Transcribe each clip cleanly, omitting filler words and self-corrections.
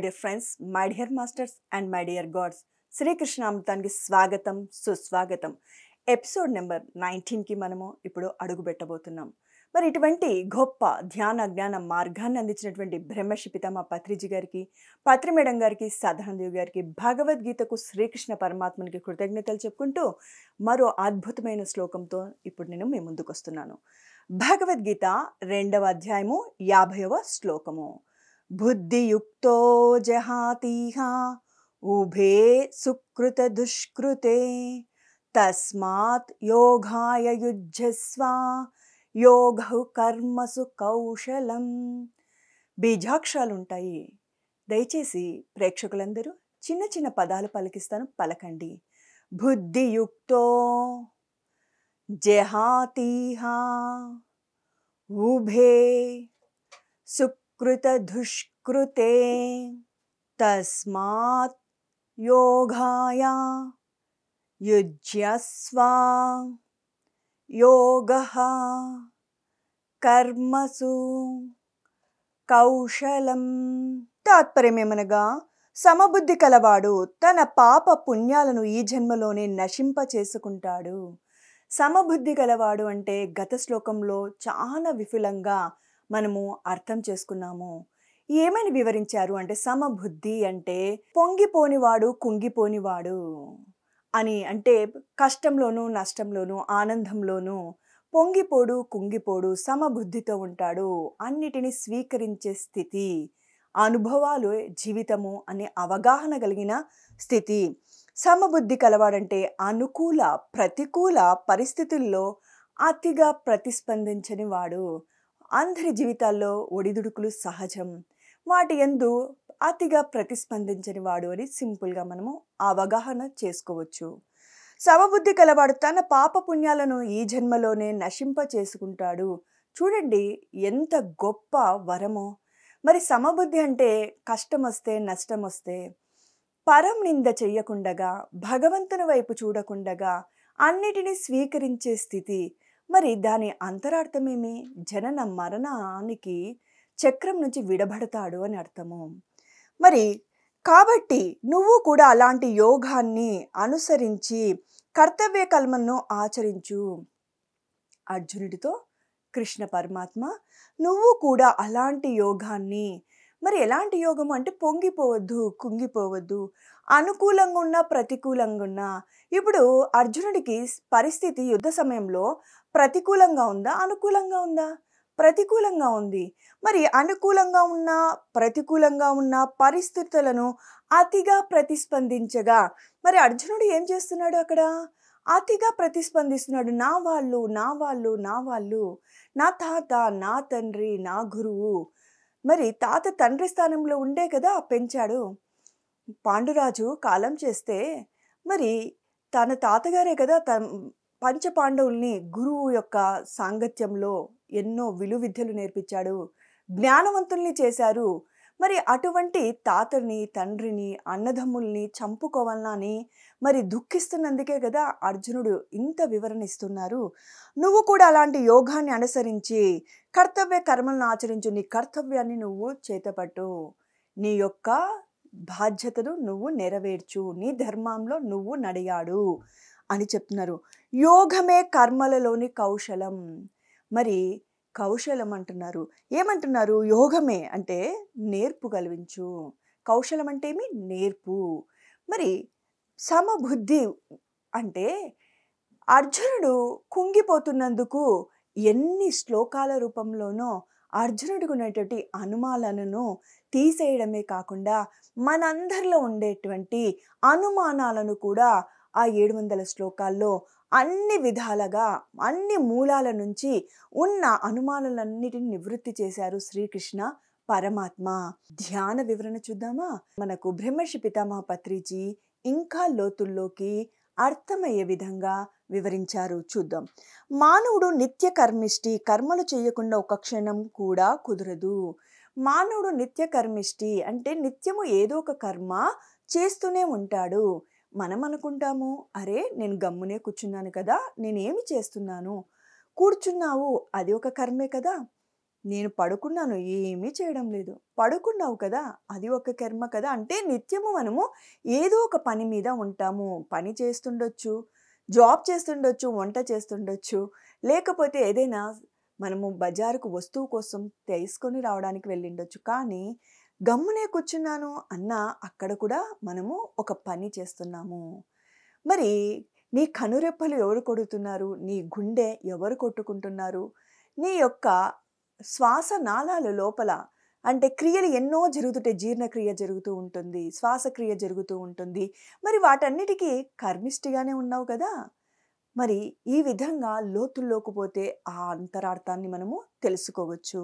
dear friends, my dear masters and my dear gods. Shri కృష్ణామృతానికి స్వాగతం సుస్వాగతం. Episode number 19కి మనము ఇప్పుడు అడుగు పెట్టబోతున్నాం. మరి ఇటువంటి గొప్ప ధ్యాన జ్ఞాన మార్గాన్ని అందించినటువంటి బ్రహ్మర్షి పితామహ పత్రిజీ గారికి, పత్రి మేడం గారికి, సాధారణదేవి గారికి, భగవద్గీతకు శ్రీకృష్ణ పరమాత్మనికి కృతజ్ఞతలు చెప్పుకుంటూ మరో అద్భుతమైన శ్లోకంతో ఇప్పుడు నేను మీ ముందుకు వస్తున్నాను. భగవద్గీత 2వ అధ్యాయము 50వ శ్లోకము. బుద్ధియుక్తో జహాతిహ ఉభే సుకృత దుష్కృతే తస్మాత్ యోగాయ యుజ్యస్వ యోగః కర్మసు కౌశలం. బీజాక్షరాలు ఉంటాయి. దయచేసి ప్రేక్షకులందరూ చిన్న చిన్న పదాలు పలికిస్తాను, పలకండి. బుద్ధియుక్తో జహాతిహ ఉభే సుకృత దుష్కృతే తస్మాత్ యోగాయ యుజ్యస్వ యోగః కర్మసు కౌశలం. తాత్పర్యమేమనగా, సమబుద్ధి కలవాడు తన పాప పుణ్యాలను ఈ జన్మలోనే నశింప చేసుకుంటాడు. సమబుద్ధి కలవాడు అంటే గత శ్లోకంలో చాలా విపులంగా మనము అర్థం చేసుకున్నాము. ఏమని వివరించారు అంటే, సమబుద్ధి అంటే పొంగిపోనివాడు కుంగిపోనివాడు అని. అంటే కష్టంలోనూ నష్టంలోనూ ఆనందంలోనూ పొంగిపోడు కుంగిపోడు, సమబుద్ధితో ఉంటాడు. అన్నిటినీ స్వీకరించే స్థితి, అనుభవాలు జీవితము అనే అవగాహన కలిగిన స్థితి. సమబుద్ధి కలవాడంటే అనుకూల ప్రతికూల పరిస్థితుల్లో అతిగా ప్రతిస్పందించని వాడు. అందరి జీవితాల్లో ఒడిదుడుకులు సహజం, వాటి యందు అతిగా ప్రతిస్పందించని వాడు అని సింపుల్గా మనము అవగాహన చేసుకోవచ్చు. సమబుద్ధి కలవాడు తన పాప పుణ్యాలను ఈ జన్మలోనే నశింప చేసుకుంటాడు. చూడండి ఎంత గొప్ప వరమో. మరి సమబుద్ధి అంటే కష్టం వస్తే నష్టం వస్తే పరం నింద చెయ్యకుండగా, భగవంతుని వైపు చూడకుండగా అన్నిటినీ స్వీకరించే స్థితి. మరి దాని అంతరార్థమేమి? జనన మరణానికి చక్రం నుంచి విడబడతాడు అని అర్థము. మరి కాబట్టి నువ్వు కూడా అలాంటి యోగాన్ని అనుసరించి కర్తవ్య కర్మను ఆచరించు. అర్జునుడితో కృష్ణ పరమాత్మ నువ్వు కూడా అలాంటి యోగాన్ని, మరి ఎలాంటి యోగము అంటే పొంగిపోవద్దు కుంగిపోవద్దు, అనుకూలంగా ఉన్నా ప్రతికూలంగా ఉన్నా. ఇప్పుడు అర్జునుడికి పరిస్థితి యుద్ధ సమయంలో ప్రతికూలంగా ఉందా అనుకూలంగా ఉందా? ప్రతికూలంగా ఉంది. మరి అనుకూలంగా ఉన్న ప్రతికూలంగా ఉన్న పరిస్థితులను అతిగా ప్రతిస్పందించగా మరి అర్జునుడు ఏం చేస్తున్నాడు? అక్కడ అతిగా ప్రతిస్పందిస్తున్నాడు. నా వాళ్ళు నా వాళ్ళు నా వాళ్ళు, నా తాత నా తండ్రి నా గురువు. మరి తాత తండ్రి స్థానంలో ఉండే కదా పెంచాడు. పాండురాజు కాలం చేస్తే మరి తన తాతగారే కదా పంచపాండవుల్ని గురువు యొక్క సాంగత్యంలో ఎన్నో విలువిద్యలు నేర్పించాడు, జ్ఞానవంతుల్ని చేశారు. మరి అటువంటి తాతని తండ్రిని అన్నదమ్ముల్ని చంపుకోవాలన్నా అని మరి దుఃఖిస్తున్నందుకే కదా అర్జునుడు ఇంత వివరణ ఇస్తున్నారు. నువ్వు కూడా అలాంటి యోగాన్ని అనుసరించి కర్తవ్య కర్మలను ఆచరించు. నీ కర్తవ్యాన్ని నువ్వు చేతపట్టు, నీ యొక్క బాధ్యతను నువ్వు నెరవేర్చు, నీ ధర్మంలో నువ్వు నడియాడు అని చెప్తున్నారు. యోగమే కర్మలలోని కౌశలం. మరి కౌశలం అంటున్నారు. ఏమంటున్నారు? యోగమే అంటే నేర్పు కలిగించు. కౌశలం అంటే ఏమి? నేర్పు. మరి సమబుద్ధి అంటే అర్జునుడు కుంగిపోతున్నందుకు ఎన్ని శ్లోకాల రూపంలోనో అర్జునుడికి ఉన్నటువంటి అనుమానాలను తీసేయడమే కాకుండా మనందరిలో ఉండేటువంటి అనుమానాలను కూడా ఆ 700 శ్లోకాల్లో అన్ని విధాలుగా అన్ని మూలాల నుంచి ఉన్న అనుమానాలన్నిటిని నివృత్తి చేశారు శ్రీకృష్ణ పరమాత్మ. ధ్యాన వివరణ చూద్దామా? మనకు బ్రహ్మర్షి పితామహ పత్రిజీ ఇంకా లోతుల్లోకి అర్థమయ్యే విధంగా వివరించారు. చూద్దాం. మానవుడు నిత్య కర్మిష్టి, కర్మలు చేయకుండా ఒక క్షణం కూడా కుదరదు. మానవుడు నిత్య కర్మిష్టి అంటే నిత్యము ఏదో ఒక కర్మ చేస్తూనే ఉంటాడు. మనం అనుకుంటాము, అరే నేను గమ్మునే కూర్చున్నాను కదా, నేనేమి చేస్తున్నాను? కూర్చున్నావు, అది ఒక కర్మే కదా. నేను పడుకున్నాను. ఏమీ చేయడం లేదు. పడుకున్నావు కదా! అది ఒక కర్మ కదా! అంటే నిత్యము మనము ఏదో ఒక పని మీద ఉంటాము. పని చేస్తుండొచ్చు, జాబ్ చేస్తుండొచ్చు, వంట చేస్తుండొచ్చు. లేకపోతే ఏదైనా మనము బజారుకు వస్తువు కోసం తీసుకొని రావడానికి వెళ్ళిండొచ్చు. కానీ గమ్మునే కూర్చున్నాను అన్నా అక్కడ కూడా మనము ఒక పని చేస్తున్నాము. మరి నీ కనురెప్పలు ఎవరు కొడుతున్నారు? నీ గుండె ఎవరు కొట్టుకుంటున్నారు? నీ యొక్క శ్వాస నాళాలు లోపల అంటే క్రియలు ఎన్నో జరుగుతుంటాయి. జీర్ణక్రియ జరుగుతూ ఉంటుంది. శ్వాసక్రియ జరుగుతూ ఉంటుంది. మరి వాటన్నిటికి కర్మిష్టిగానే ఉన్నావు కదా! మరి ఈ విధంగా లోతుల్లోకి పోతే ఆ అంతరార్థాన్ని మనము తెలుసుకోవచ్చు.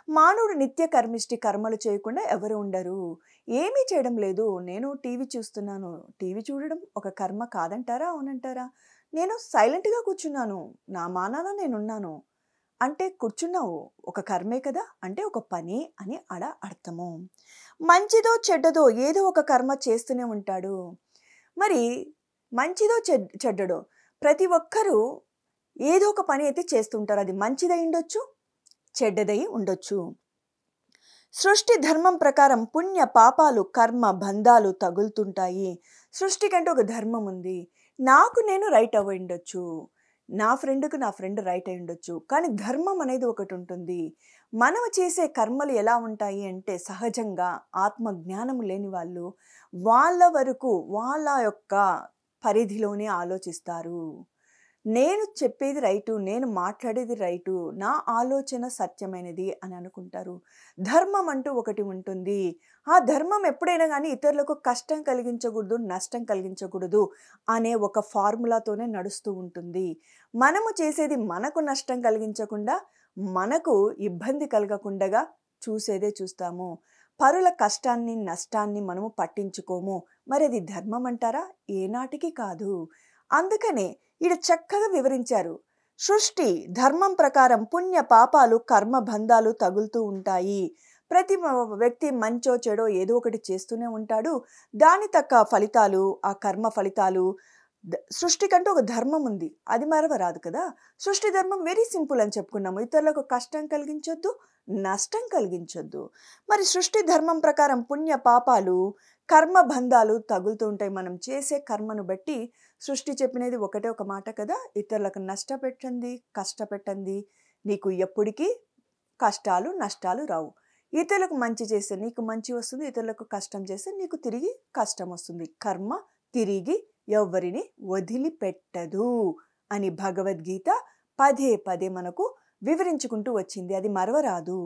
మానవుడు నిత్య కర్మిష్టి కర్మలు చేయకుండా ఎవరు ఉండరు. ఏమీ చేయడం లేదు. నేను టీవీ చూస్తున్నాను. టీవీ చూడడం ఒక కర్మ కాదంటారా? అవునంటారా? నేను సైలెంట్‌గా కూర్చున్నాను. నా మానాన నేనున్నాను. అంటే కూర్చున్నావు ఒక కర్మే కదా! అంటే ఒక పని అని ఆడ అర్థము. మంచిదో, చెడ్డదో ఏదో ఒక కర్మ చేస్తూనే ఉంటాడు. మరి మంచిదో, చెడ్డడో ప్రతి ఒక్కరూ ఏదో ఒక పని అయితే చేస్తుంటారు. అది మంచిదై ఉండొచ్చు, చెడ్డదై ఉండొచ్చు. సృష్టి ధర్మం ప్రకారం పుణ్య, పాపాలు, కర్మ, బంధాలు తగులుతుంటాయి. సృష్టికంటే ఒక ధర్మం ఉంది. నాకు నేను రైట్ అవ్వుండొచ్చు. నా ఫ్రెండ్ రైట్ అయ్యుండొచ్చు. కానీ ధర్మం అనేది ఒకటుంటుంది. మనం చేసే కర్మలు ఎలా ఉంటాయి అంటే సహజంగా ఆత్మ జ్ఞానం లేని వాళ్ళు వాళ్ళ వరకు వాళ్ళ యొక్క పరిధిలోనే ఆలోచిస్తారు. నేను చెప్పేది రైటు, నేను మాట్లాడేది రైటు, నా ఆలోచన సత్యమైనది అని అనుకుంటారు. ధర్మం అంటూ ఒకటి ఉంటుంది. ఆ ధర్మం ఎప్పుడైనా గానీ ఇతరులకు కష్టం కలిగించకూడదు, నష్టం కలిగించకూడదు అనే ఒక ఫార్ములాతోనే నడుస్తూ ఉంటుంది. మనము చేసేది మనకు నష్టం కలిగించకుండా, మనకు ఇబ్బంది కలగకుండగా చూసేదే చూస్తాము. పరుల కష్టాన్ని, నష్టాన్ని మనము పట్టించుకోము. మరది ధర్మం అంటారా? ఏనాటికి కాదు. అందుకనే ఈడ చక్కగా వివరించారు. సృష్టి ధర్మం ప్రకారం పుణ్య, పాపాలు, కర్మ బంధాలు తగులుతూ ఉంటాయి. ప్రతి వ్యక్తి మంచో, చెడో ఏదో ఒకటి చేస్తూనే ఉంటాడు. దాని తక్క ఫలితాలు, ఆ కర్మ ఫలితాలు సృష్టికంటూ ఒక ధర్మం ఉంది. అది మరవరాదు కదా! సృష్టి ధర్మం వెరీ సింపుల్ అని చెప్పుకున్నాము. ఇతరులకు కష్టం కలిగించొద్దు, నష్టం కలిగించొద్దు. మరి సృష్టి ధర్మం ప్రకారం పుణ్య, పాపాలు, కర్మ బంధాలు తగులుతూ ఉంటాయి. మనం చేసే కర్మను బట్టి సృష్టి చెప్పినది ఒకటే ఒక మాట కదా! ఇతరులకు నష్టపెట్టండి, కష్టపెట్టండి. నీకు ఎప్పటికీ కష్టాలు, నష్టాలు రావు. ఇతరులకు మంచి చేస్తే నీకు మంచి వస్తుంది. ఇతరులకు కష్టం చేస్తే నీకు తిరిగి కష్టం వస్తుంది. కర్మ తిరిగి ఎవ్వరిని వదిలిపెట్టదు అని భగవద్గీత పదే పదే మనకు వివరించుకుంటూ వచ్చింది. అది మరవరాదు.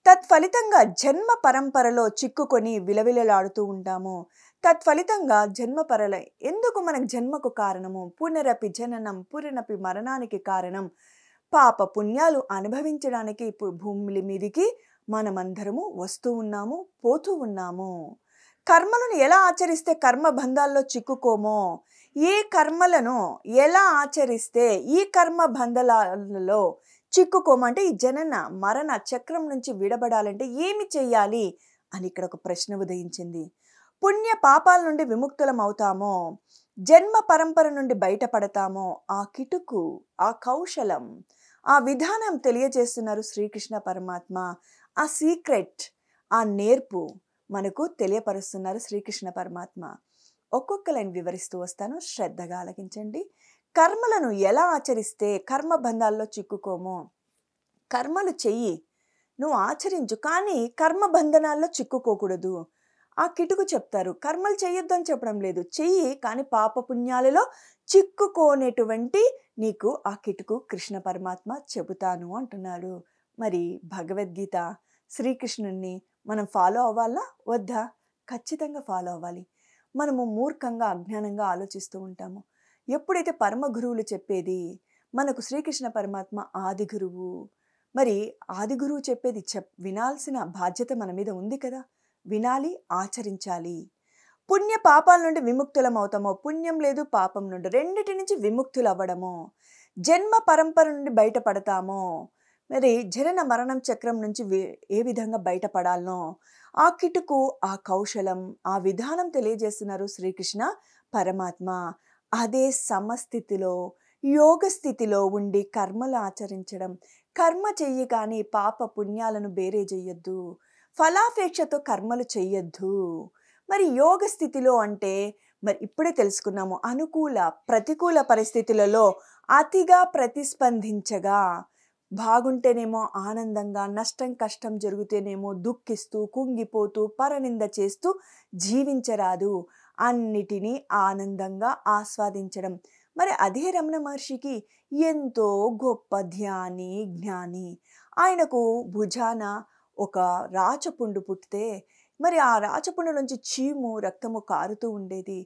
తత్ఫలితంగా జన్మ పరంపరలో చిక్కుకొని విలవిలలాడుతూ ఉంటాము. తత్ఫలితంగా జన్మపరల ఎందుకు మనకు జన్మకు కారణము? పునరపి జననం, పునరపి మరణానికి కారణం. పాప పుణ్యాలు అనుభవించడానికి భూమి మీదికి మనమందరము వస్తూ ఉన్నాము, పోతూ ఉన్నాము. కర్మలను ఎలా ఆచరిస్తే కర్మ బంధాల్లో చిక్కుకోమో, ఏ కర్మలను ఎలా ఆచరిస్తే ఈ కర్మ బంధాలలో చిక్కుకోమంటే ఈ జనన మరణ చక్రం నుంచి విడబడాలంటే ఏమి చెయ్యాలి అని ఇక్కడ ఒక ప్రశ్న ఉదయించింది. పుణ్య పాపాల నుండి విముక్తులం అవుతామో, జన్మ పరంపర నుండి బయటపడతామో ఆ కిటుకు, ఆ కౌశలం, ఆ విధానం తెలియజేస్తున్నారు శ్రీకృష్ణ పరమాత్మ. ఆ సీక్రెట్, ఆ నేర్పు మనకు తెలియపరుస్తున్నారు శ్రీకృష్ణ పరమాత్మ. ఒక్కొక్క లైన్ వివరిస్తూ వస్తాను, శ్రద్ధగా ఆలకించండి. కర్మలను ఎలా ఆచరిస్తే కర్మ బంధాల్లో చిక్కుకోమో. కర్మలు చెయ్యి, నువ్వు ఆచరించు, కానీ కర్మ బంధనాల్లో చిక్కుకోకూడదు. ఆ కిటుకు చెప్తారు. కర్మలు చెయ్యొద్దని చెప్పడం లేదు, చెయ్యి, కానీ పాపపుణ్యాలలో చిక్కుకోనేటువంటి నీకు ఆ కిటుకు కృష్ణ పరమాత్మ చెబుతాను అంటున్నాడు. మరి భగవద్గీత శ్రీకృష్ణుణ్ణి మనం ఫాలో అవ్వాలా వద్దా? ఖచ్చితంగా ఫాలో అవ్వాలి. మనము మూర్ఖంగా, అజ్ఞానంగా ఆలోచిస్తూ ఉంటాము. ఎప్పుడైతే పరమ గురువులు చెప్పేది, మనకు శ్రీకృష్ణ పరమాత్మ ఆది గురువు. మరి ఆది గురువు చెప్పేది వినాల్సిన బాధ్యత మన మీద ఉంది కదా! వినాలి, ఆచరించాలి. పుణ్య పాపాల నుండి విముక్తులం అవుతామో, పుణ్యం లేదు పాపం నుండి రెండిటి నుంచి విముక్తులు అవ్వడము. జన్మ పరంపర నుండి బయటపడతామో, మరి జనన మరణం చక్రం నుంచి ఏ విధంగా బయటపడాలనో ఆ కిటుకు, ఆ కౌశలం, ఆ విధానం తెలియజేస్తున్నారు శ్రీకృష్ణ పరమాత్మ. అదే సమస్థితిలో, యోగ స్థితిలో ఉండి కర్మలు ఆచరించడం, కర్మ చెయ్యి కానీ పాప పుణ్యాలను బేరే చెయ్యొద్దు. ఫలాపేక్షతో కర్మలు చెయ్యొద్దు. మరి యోగ స్థితిలో అంటే మరి ఇప్పుడే తెలుసుకున్నాము. అనుకూల, ప్రతికూల పరిస్థితులలో అతిగా ప్రతిస్పందించగా బాగుంటేనేమో ఆనందంగా, నష్టం, కష్టం జరిగితేనేమో దుఃఖిస్తూ, కుంగిపోతూ, పరనింద చేస్తూ జీవించరాదు. అన్నిటినీ ఆనందంగా ఆస్వాదించడం. మరి అదే రమణ మహర్షికి ఎంతో గొప్ప ధ్యాని, జ్ఞాని. ఆయనకు భుజాన ఒక రాచపుండు పుట్టితే మరి ఆ రాచపుండు నుంచి చీము, రక్తము కారుతూ ఉండేది.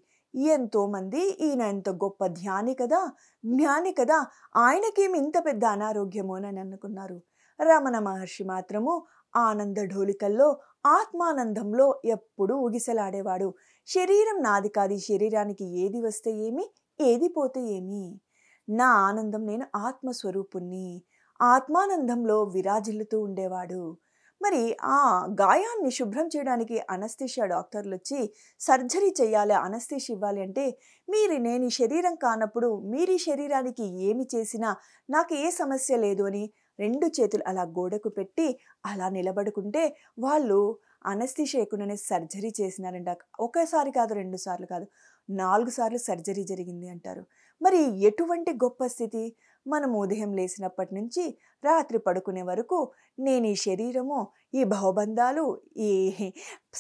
ఎంతోమంది ఈయన ఎంత గొప్ప ధ్యాని కదా! జ్ఞాని కదా! ఆయనకేమి ఇంత పెద్ద అనారోగ్యమోనని అనుకున్నారు. రమణ మహర్షి మాత్రము ఆనంద ఢోలికల్లో, ఆత్మానందంలో ఎప్పుడూ ఊగిసలాడేవాడు. శరీరం నాది కాదు. ఈ శరీరానికి ఏది వస్తే ఏమి? ఏది పోతే ఏమి? నా ఆనందం నేను ఆత్మస్వరూపుణ్ణి. ఆత్మానందంలో విరాజిల్లుతూ ఉండేవాడు. మరి ఆ గాయాన్ని శుభ్రం చేయడానికి అనస్థీషియా డాక్టర్లొచ్చి సర్జరీ చేయాలి, అనస్థీషియా ఇవ్వాలి అంటే, నేను ఈ శరీరం కానప్పుడు మీరు ఈ శరీరానికి ఏమి చేసినా నాకు ఏ సమస్య లేదు అని 2 చేతులు అలా గోడకు పెట్టి అలా నిలబడుకుంటే వాళ్ళు అనస్థీషియా ఎయకుండానే సర్జరీ చేసినారంట. ఒకసారి కాదు, 2 సార్లు కాదు, 4 సార్లు సర్జరీ జరిగింది అంటారు. మరి ఎటువంటి గొప్ప స్థితి! మనం ఉదయం లేసినప్పటి నుంచి రాత్రి పడుకునే వరకు నేను ఈ శరీరము, ఈ భవబంధాలు, ఈ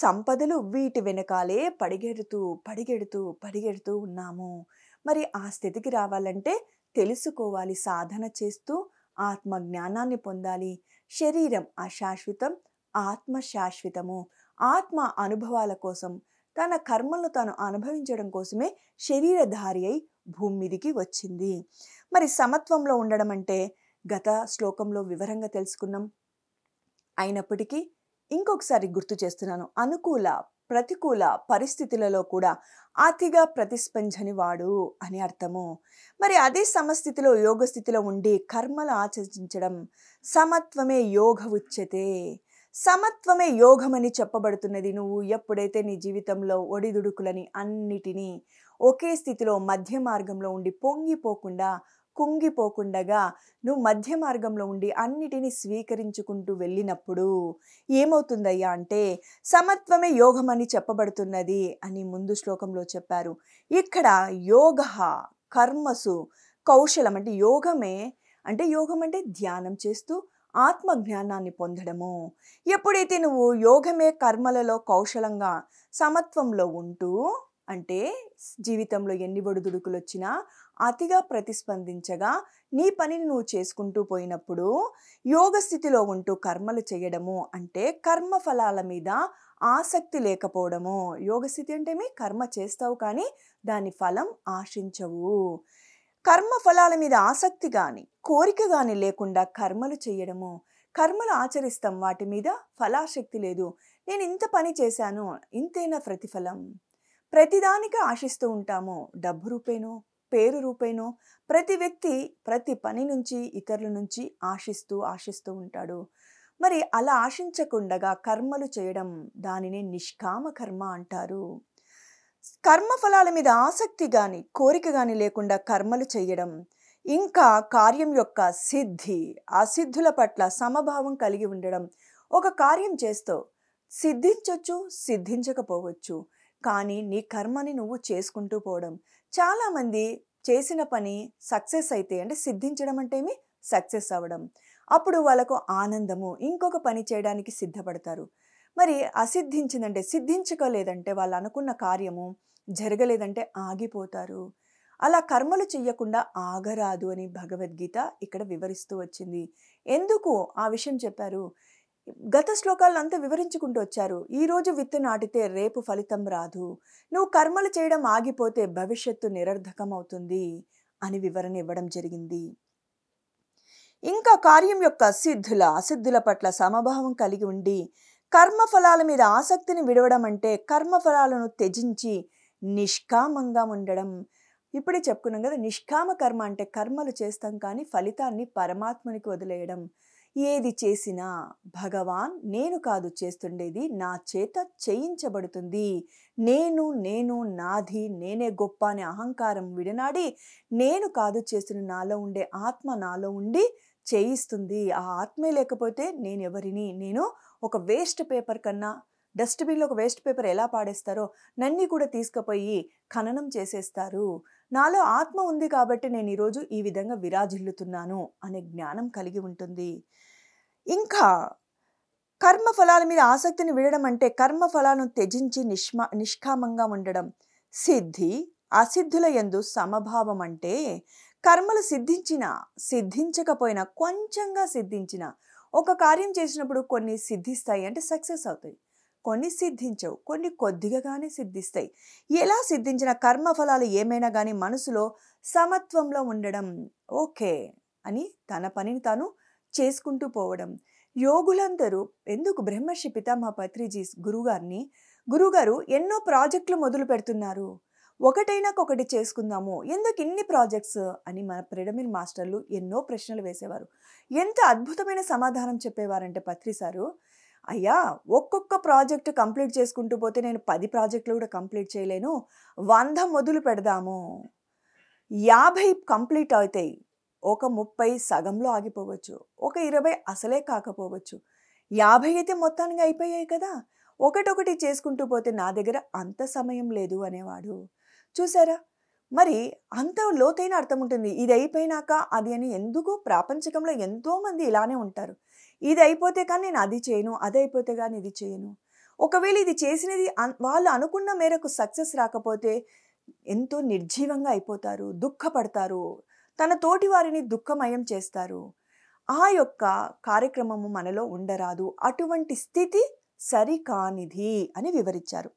సంపదలు వీటి వెనకాలే పరిగెడుతూ, పరిగెడుతూ, పరిగెడుతూ ఉన్నాము. మరి ఆ స్థితికి రావాలంటే తెలుసుకోవాలి. సాధన చేస్తూ ఆత్మ జ్ఞానాన్ని పొందాలి. శరీరం అశాశ్వతం, ఆత్మ శాశ్వతము. ఆత్మ అనుభవాల కోసం, తన కర్మలను తాను అనుభవించడం కోసమే శరీరధారి అయి భూమి మీదికి వచ్చింది. మరి సమత్వంలో ఉండడం అంటే గత శ్లోకంలో వివరంగా తెలుసుకున్నాం. అయినప్పటికీ ఇంకొకసారి గుర్తు చేస్తున్నాను. అనుకూల, ప్రతికూల పరిస్థితులలో కూడా అతిగా ప్రతిస్పందని వాడు అని అర్థము. మరి అదే సమస్థితిలో, యోగ స్థితిలో ఉండి కర్మలు ఆచరించడం సమత్వమే యోగ ఉచ్యతే. సమత్వమే యోగమని చెప్పబడుతున్నది. నువ్వు ఎప్పుడైతే నీ జీవితంలో ఒడిదుడుకులని అన్నిటినీ ఒకే స్థితిలో మధ్య మార్గంలో ఉండి పొంగిపోకుండా, కుంగిపోకుండగా నువ్వు మధ్య మార్గంలో ఉండి అన్నిటినీ స్వీకరించుకుంటూ వెళ్ళినప్పుడు ఏమవుతుందయ్యా అంటే సమత్వమే యోగమని చెప్పబడుతున్నది అని ముందు శ్లోకంలో చెప్పారు. ఇక్కడ యోగః కర్మసు కౌశలం అంటే యోగం అంటే ధ్యానం చేస్తూ ఆత్మ జ్ఞానాన్ని పొందడము. ఎప్పుడైతే నువ్వు యోగమే కర్మలలో కౌశలంగా సమత్వంలో ఉంటూ అంటే జీవితంలో ఎన్ని ఒడిదుడుకులు వచ్చినా అతిగా ప్రతిస్పందించగా నీ పనిని నువ్వు చేసుకుంటూ పోయినప్పుడు యోగ స్థితిలో ఉంటూ కర్మలు చేయడము అంటే కర్మ ఫలాల మీద ఆసక్తి లేకపోవడము. యోగ స్థితి అంటే కర్మ చేస్తావు కానీ దాని ఫలం ఆశించవు. కర్మ ఫలాల మీద ఆసక్తి కానీ కోరిక కానీ లేకుండా కర్మలు చేయడము. కర్మలు ఆచరిస్తాం, వాటి మీద ఫలాశక్తి లేదు. నేను ఇంత పని చేశాను, ఇంతేనా ప్రతిఫలం? ప్రతిదానికి ఆశిస్తూ ఉంటాము. డబ్బు రూపేనో, పేరు రూపేనో ప్రతి వ్యక్తి ప్రతి పని నుంచి, ఇతరుల నుంచి ఆశిస్తూ ఉంటాడు. మరి అలా ఆశించకుండగా కర్మలు చేయడం దానిని నిష్కామ కర్మ అంటారు. కర్మ ఫలాల మీద ఆసక్తి గాని, కోరిక గాని లేకుండా కర్మలు చేయడం. ఇంకా కార్యం యొక్క సిద్ధి, ఆ సిద్ధుల పట్ల సమభావం కలిగి ఉండడం. ఒక కార్యం చేస్తావు, సిద్ధించొచ్చు, సిద్ధించకపోవచ్చు. కానీ నీ కర్మని నువ్వు చేసుకుంటూ పోవడం. చాలామంది చేసిన పని సక్సెస్ అయితే అంటే సిద్ధించడం అంటే సక్సెస్ అవ్వడం. అప్పుడు వాళ్ళకు ఆనందము, ఇంకొక పని చేయడానికి సిద్ధపడతారు. మరి అసిద్ధించిందంటే, సిద్ధించుకోలేదంటే, వాళ్ళు అనుకున్న కార్యము జరగలేదంటే ఆగిపోతారు. అలా కర్మలు చెయ్యకుండా ఆగరాదు అని భగవద్గీత ఇక్కడ వివరిస్తూ వచ్చింది. ఎందుకు ఆ విషయం చెప్పారు? గత శ్లోకాల్లో అంతా వివరించుకుంటూ వచ్చారు. ఈరోజు విత్తు నాటితే రేపు ఫలితం రాదు. నువ్వు కర్మలు చేయడం ఆగిపోతే భవిష్యత్తు నిరర్ధకం అవుతుంది అని వివరణ ఇవ్వడం జరిగింది. ఇంకా కార్యం యొక్క అసిద్ధుల పట్ల సమభావం కలిగి ఉండి కర్మఫలాల మీద ఆసక్తిని విడవడం అంటే కర్మఫలాలను త్యజించి నిష్కామంగా ఉండడం. ఇప్పుడే చెప్పుకున్నాం కదా, నిష్కామ కర్మ అంటే కర్మలు చేస్తాం కానీ ఫలితాన్ని పరమాత్మనికి వదిలేయడం. ఏది చేసినా భగవాన్ నేను కాదు చేస్తుండేది, నా చేత చేయించబడుతుంది. నేను నాది, నేనే గొప్ప అనే అహంకారం విడనాడి నేను కాదు చేస్తున్న, నాలో ఉండే ఆత్మ నాలో ఉండి చేయిస్తుంది. ఆ ఆత్మే లేకపోతే నేనెవరిని? నేను ఒక వేస్ట్ పేపర్ కన్నా డస్ట్‌బిన్‌లో ఒక వేస్ట్ పేపర్ ఎలా పాడేస్తారో నన్ని కూడా తీసుకుపోయి ఖననం చేసేస్తారు. నాలో ఆత్మ ఉంది కాబట్టి నేను ఈరోజు ఈ విధంగా విరాజిల్లుతున్నాను అనే జ్ఞానం కలిగి ఉంటుంది. ఇంకా కర్మ ఫలాల మీద ఆసక్తిని వీడడం అంటే కర్మ ఫలాలను త్యజించి నిష్కామంగా ఉండడం. సిద్ధి, అసిద్ధుల యందు సమభావం అంటే కర్మలు సిద్ధించినా, సిద్ధించకపోయినా కొంచెంగా సిద్ధించినా ఒక కార్యం చేసినప్పుడు కొన్ని సిద్ధిస్తాయి అంటే సక్సెస్ అవుతాయి. కొన్ని సిద్ధించవు. కొన్ని కొద్దిగానే సిద్ధిస్తాయి. ఎలా సిద్ధించిన కర్మ ఫలాలు ఏమైనా గానీ మనసులో సమత్వంలో ఉండడం. ఓకే అని తన పనిని తాను చేసుకుంటూ పోవడం. యోగులందరూ ఎందుకు బ్రహ్మర్షి పితామహ పత్రిజీ గురువుగారు ఎన్నో ప్రాజెక్టులు మొదలు పెడుతున్నారు. ఒకటైనాకొకటి చేసుకుందాము. ఎందుకు ఇన్ని ప్రాజెక్ట్స్ అని మన పిరమిడ్ మాస్టర్లు ఎన్నో ప్రశ్నలు వేసేవారు. ఎంత అద్భుతమైన సమాధానం చెప్పేవారంటే పత్రి సారు, అయ్యా ఒక్కొక్క ప్రాజెక్ట్ కంప్లీట్ చేసుకుంటూ పోతే నేను 10 ప్రాజెక్టులు కూడా కంప్లీట్ చేయలేను. 100 మొదలు పెడదాము. 50 కంప్లీట్ అవుతాయి. ఒక 30 సగంలో ఆగిపోవచ్చు. ఒక 20 అసలే కాకపోవచ్చు. 50 అయితే మొత్తానికి అయిపోయాయి కదా! ఒకటొకటి చేసుకుంటూ పోతే నా దగ్గర అంత సమయం లేదు అనేవాడు. చూసారా? మరి అంత లోతైన అర్థం ఉంటుంది. ఇది అయిపోయినాక అది అని ఎందుకు ప్రాపంచికంలో ఎంతోమంది ఇలానే ఉంటారు. ఇది అయిపోతే కానీ నేను అది చేయను. అది అయిపోతే గాని ఇది చేయను. ఒకవేళ ఇది చేసినది వాళ్ళు అనుకున్న మేరకు సక్సెస్ రాకపోతే ఎంతో నిర్జీవంగా అయిపోతారు. దుఃఖపడతారు. తన తోటి వారిని దుఃఖమయం చేస్తారు. ఆ యొక్క కార్యక్రమము మనలో ఉండరాదు. అటువంటి స్థితి సరికానిది అని వివరించారు.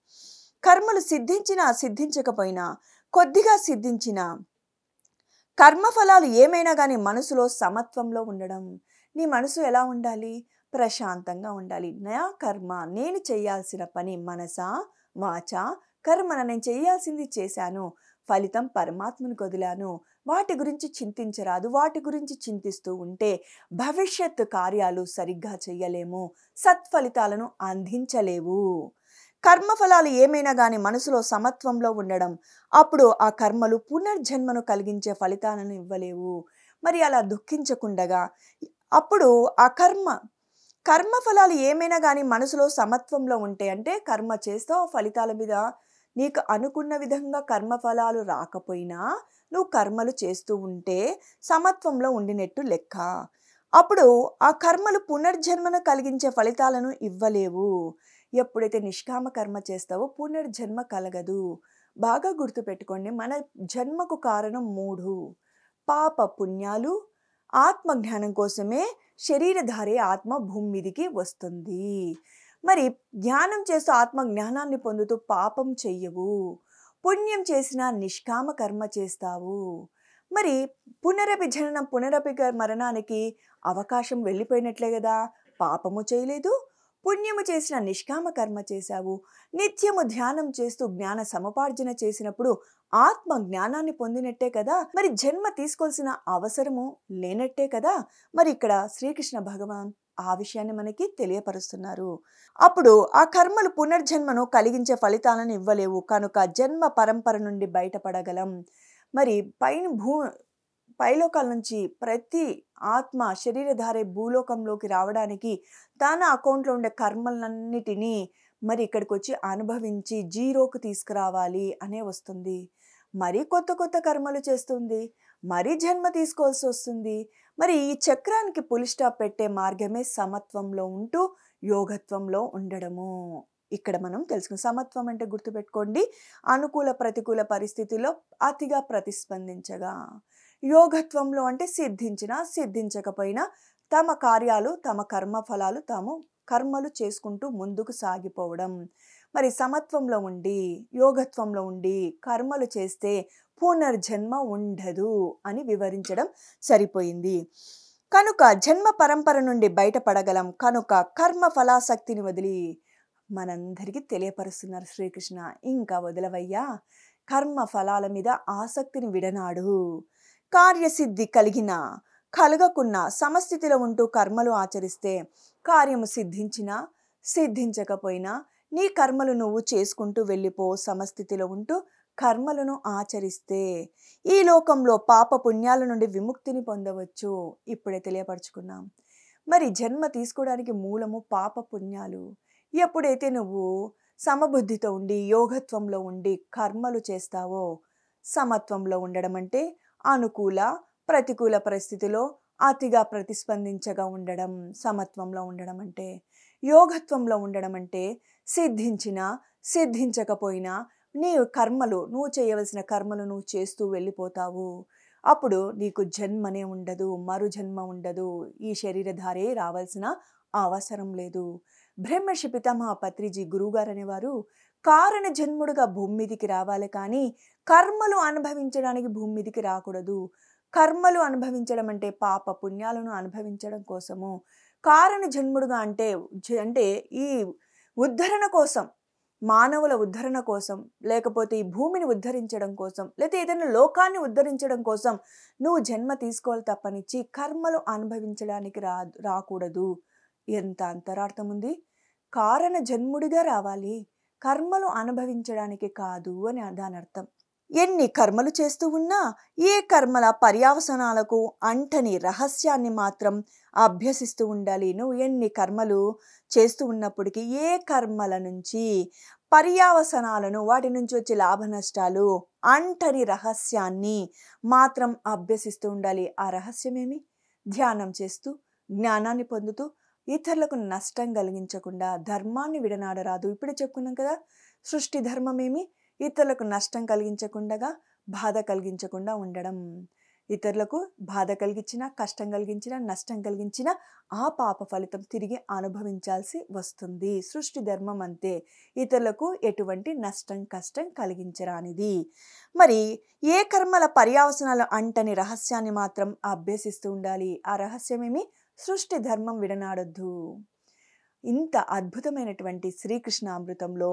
కర్మలు సిద్ధించినా, సిద్ధించకపోయినా, కొద్దిగా సిద్ధించినా, కర్మఫలాలు ఏమైనా గానీ మనసులో సమత్వంలో ఉండడం. నీ మనసు ఎలా ఉండాలి? ప్రశాంతంగా ఉండాలి. నా కర్మ నేను చేయాల్సిన పని మనసా, వాచా, కర్మన నేను చేయాల్సింది చేశాను. ఫలితం పరమాత్మను వదిలాను. వాటి గురించి చింతించరాదు. వాటి గురించి చింతిస్తూ ఉంటే భవిష్యత్తు కార్యాలు సరిగ్గా చెయ్యలేము. సత్ఫలితాలను అందించలేవు. కర్మఫలాలు ఏమైనా గానీ మనసులో సమత్వంలో ఉండడం. అప్పుడు ఆ కర్మలు పునర్జన్మను కలిగించే ఫలితాలను ఇవ్వలేవు. మరి అలా దుఃఖించకుండగా అప్పుడు ఆ కర్మఫలాలు ఏమైనా గానీ మనసులో సమత్వంలో ఉంటే అంటే కర్మ చేస్తావు ఫలితాల మీద నీకు అనుకున్న విధంగా కర్మఫలాలు రాకపోయినా నువ్వు కర్మలు చేస్తూ ఉంటే సమత్వంలో ఉండినట్టు లెక్క. అప్పుడు ఆ కర్మలు పునర్జన్మను కలిగించే ఫలితాలను ఇవ్వలేవు. ఎప్పుడైతే నిష్కామ కర్మ చేస్తావో పునర్జన్మ కలగదు. బాగా గుర్తుపెట్టుకోండి. మన జన్మకు కారణం 3. పాప పుణ్యాలు. ఆత్మజ్ఞానం కోసమే శరీరధారి ఆత్మ భూమి మీదికి వస్తుంది. మరి జ్ఞానం చేస్తూ ఆత్మ జ్ఞానాన్ని పొందుతూ పాపం చెయ్యవు. పుణ్యం చేసినా నిష్కామ కర్మ చేస్తావు. మరి పునరపి జననం పునరపి మరణానికి అవకాశం వెళ్ళిపోయినట్లే కదా! పాపము చేయలేదు, పుణ్యము చేసిన నిష్కామ కర్మ చేశావు. నిత్యము ధ్యానం చేస్తూ జ్ఞాన సముపార్జన చేసినప్పుడు ఆత్మ జ్ఞానాన్ని పొందినట్టే కదా! మరి జన్మ తీసుకోవాల్సిన అవసరము లేనట్టే కదా! మరి ఇక్కడ శ్రీకృష్ణ భగవాన్ ఆ విషయాన్ని మనకి తెలియపరుస్తున్నారు. అప్పుడు ఆ కర్మలు పునర్జన్మను కలిగించే ఫలితాలను ఇవ్వలేవు. కనుక జన్మ పరంపర నుండి బయటపడగలం. మరి పైలోకాల నుంచి ప్రతి ఆత్మ శరీరధారే భూలోకంలోకి రావడానికి తన అకౌంట్లో ఉండే కర్మలన్నిటినీ మరి ఇక్కడికి వచ్చి అనుభవించి జీరోకు తీసుకురావాలి అనే వస్తుంది. మరి కొత్త కొత్త కర్మలు చేస్తుంది. మరి జన్మ తీసుకోవాల్సి వస్తుంది. మరి ఈ చక్రానికి పులి స్టాప్ పెట్టే మార్గమే సమత్వంలో ఉంటూ యోగత్వంలో ఉండడము. ఇక్కడ మనం తెలుసుకున్నాం. సమత్వం అంటే గుర్తుపెట్టుకోండి, అనుకూల ప్రతికూల పరిస్థితుల్లో అతిగా ప్రతిస్పందించగా. యోగత్వంలో అంటే సిద్ధించినా సిద్ధించకపోయినా తమ కార్యాలు తమ కర్మఫలాలు తాము కర్మలు చేసుకుంటూ ముందుకు సాగిపోవడం. మరి సమత్వంలో ఉండి యోగత్వంలో ఉండి కర్మలు చేస్తే పునర్జన్మ ఉండదు అని వివరించడం సరిపోయింది. కనుక జన్మ పరంపర నుండి బయటపడగలం. కనుక కర్మ ఫలాసక్తిని వదిలి మనందరికీ తెలియపరుస్తున్నారు శ్రీకృష్ణ. ఇంకా వదలవయ్యా, కర్మ ఫలాల మీద ఆసక్తిని విడనాడు. కార్యసిద్ధి కలగకున్నా సమస్థితిలో ఉంటూ కర్మలు ఆచరిస్తే కార్యము సిద్ధించినా సిద్ధించకపోయినా నీ కర్మలు నువ్వు చేసుకుంటూ వెళ్ళిపో. సమస్థితిలో ఉంటూ కర్మలను ఆచరిస్తే ఈ లోకంలో పాప పుణ్యాల నుండి విముక్తిని పొందవచ్చు. ఇప్పుడే తెలియపరుచుకున్నాం. మరి జన్మ తీసుకోవడానికి మూలము పాప పుణ్యాలు. ఎప్పుడైతే నువ్వు సమబుద్ధితో ఉండి యోగత్వంలో ఉండి కర్మలు చేస్తావో, సమత్వంలో ఉండడం అంటే అనుకూల ప్రతికూల పరిస్థితిలో అతిగా ప్రతిస్పందించగా ఉండడం సమత్వంలో ఉండడం అంటే. యోగత్వంలో ఉండడం అంటే సిద్ధించినా సిద్ధించకపోయినా నీ కర్మలు నువ్వు చేయవలసిన కర్మలు నువ్వు చేస్తూ వెళ్ళిపోతావు. అప్పుడు నీకు జన్మనే ఉండదు, మరు జన్మ ఉండదు, ఈ శరీరధారే రావాల్సిన అవసరం లేదు. బ్రహ్మర్షి పితామహ పత్రిజీ గురువుగారు అనేవారు కారణ జన్ముడుగా భూమి మీదికి రావాలి, కానీ కర్మలు అనుభవించడానికి భూమి మీదికి రాకూడదు. కర్మలు అనుభవించడం అంటే పాప పుణ్యాలను అనుభవించడం కోసము. కారణ జన్ముడుగా అంటే ఈ ఉద్ధరణ కోసం, మానవుల ఉద్ధరణ కోసం, లేకపోతే ఈ భూమిని ఉద్ధరించడం కోసం, లేకపోతే ఏదైనా లోకాన్ని ఉద్ధరించడం కోసం నువ్వు జన్మ తీసుకోవాలి తప్పనిచ్చి కర్మలు అనుభవించడానికి రాకూడదు. ఎంత అంతరార్థం ఉంది. కారణ జన్ముడిగా రావాలి, కర్మలు అనుభవించడానికి కాదు అని దాని అర్థం. ఎన్ని కర్మలు చేస్తూ ఉన్నా ఏ కర్మల పర్యవసానాలకు అంటని రహస్యాన్ని మాత్రం అభ్యసిస్తూ ఉండాలి. నువ్వు ఎన్ని కర్మలు చేస్తూ ఉన్నప్పటికీ ఏ కర్మల నుంచి పర్యవసానాలను, వాటి నుంచి వచ్చే లాభ నష్టాలు అంటని రహస్యాన్ని మాత్రం అభ్యసిస్తూ ఉండాలి. ఆ రహస్యమేమి? ధ్యానం చేస్తూ జ్ఞానాన్ని పొందుతూ ఇతరులకు నష్టం కలిగించకుండా ధర్మాన్ని విడనాడరాదు. ఇప్పుడే చెప్పుకున్నాం కదా, సృష్టి ధర్మమేమి? ఇతరులకు నష్టం కలిగించకుండా బాధ కలిగించకుండా ఉండడం. ఇతరులకు బాధ కలిగించిన, కష్టం కలిగించిన, నష్టం కలిగించిన ఆ పాప ఫలితం తిరిగి అనుభవించాల్సి వస్తుంది. సృష్టి ధర్మం అంతే, ఇతరులకు ఎటువంటి నష్టం కష్టం కలిగించరానిది. మరి ఏ కర్మల పర్యవసానాలు అంటని రహస్యాన్ని మాత్రం అభ్యసిస్తూ ఉండాలి. ఆ రహస్యమేమి? సృష్టి ధర్మం విడనాడొద్దు. ఇంత అద్భుతమైనటువంటి శ్రీకృష్ణ అమృతంలో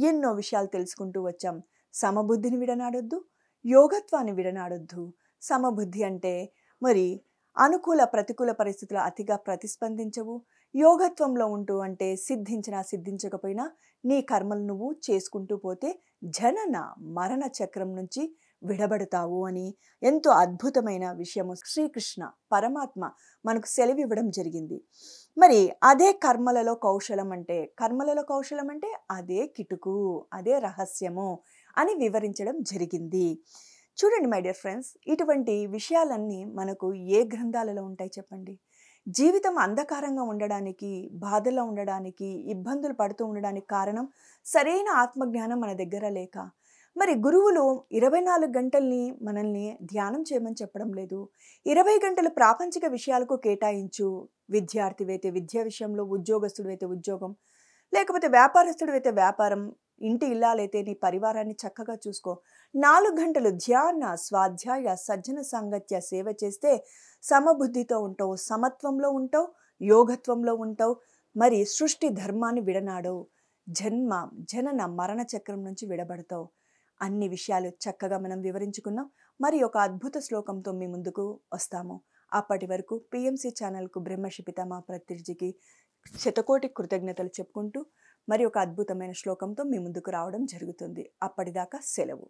ఎన్నో విషయాలు తెలుసుకుంటూ వచ్చాం. సమబుద్ధిని విడనాడొద్దు, యోగత్వాన్ని విడనాడొద్దు. సమబుద్ధి అంటే మరి అనుకూల ప్రతికూల పరిస్థితులు అతిగా ప్రతిస్పందించవు. యోగత్వంలో ఉంటూ అంటే సిద్ధించినా సిద్ధించకపోయినా నీ కర్మలు నువ్వు చేసుకుంటూ పోతే జనన మరణ చక్రం నుంచి విడబడతావు అని ఎంతో అద్భుతమైన విషయము శ్రీకృష్ణ పరమాత్మ మనకు సెలవివ్వడం జరిగింది. మరి అదే కర్మలలో కౌశలం అంటే అదే కిటుకు, అదే రహస్యము అని వివరించడం జరిగింది. చూడండి మై డియర్ ఫ్రెండ్స్, ఇటువంటి విషయాలన్నీ మనకు ఏ గ్రంథాలలో ఉంటాయి చెప్పండి? జీవితం అంధకారంగా ఉండడానికి, బాధలో ఉండడానికి, ఇబ్బందులు పడుతూ ఉండడానికి కారణం సరైన ఆత్మజ్ఞానం మన దగ్గర లేక. మరి గురువులు 24 గంటల్ని మనల్ని ధ్యానం చేయమని చెప్పడం లేదు. 20 గంటలు ప్రాపంచిక విషయాలకు కేటాయించు. విద్యార్థివైతే విద్య విషయంలో, ఉద్యోగస్తుడివైతే ఉద్యోగం, లేకపోతే వ్యాపారస్తుడివైతే వ్యాపారం, ఇంటి ఇల్లాలైతే నీ పరివారాన్ని చక్కగా చూసుకో. 4 గంటలు ధ్యాన, స్వాధ్యాయ, సజ్జన సాంగత్య సేవ చేస్తే సమబుద్ధితో ఉంటావు, సమత్వంలో ఉంటావు, యోగత్వంలో ఉంటావు. మరి సృష్టి ధర్మాన్ని విడనాడవు, జనన మరణ చక్రం నుంచి విడబడతావు. అన్ని విషయాలు చక్కగా మనం వివరించుకున్నాం. మరి ఒక అద్భుత శ్లోకంతో మీ ముందుకు వస్తాము. అప్పటి వరకు పిఎంసి ఛానల్కు బ్రహ్మర్షి పితామహ పత్రిజీకి శతకోటి కృతజ్ఞతలు చెప్పుకుంటూ మరి ఒక అద్భుతమైన శ్లోకంతో మీ ముందుకు రావడం జరుగుతుంది. అప్పటిదాకా సెలవు.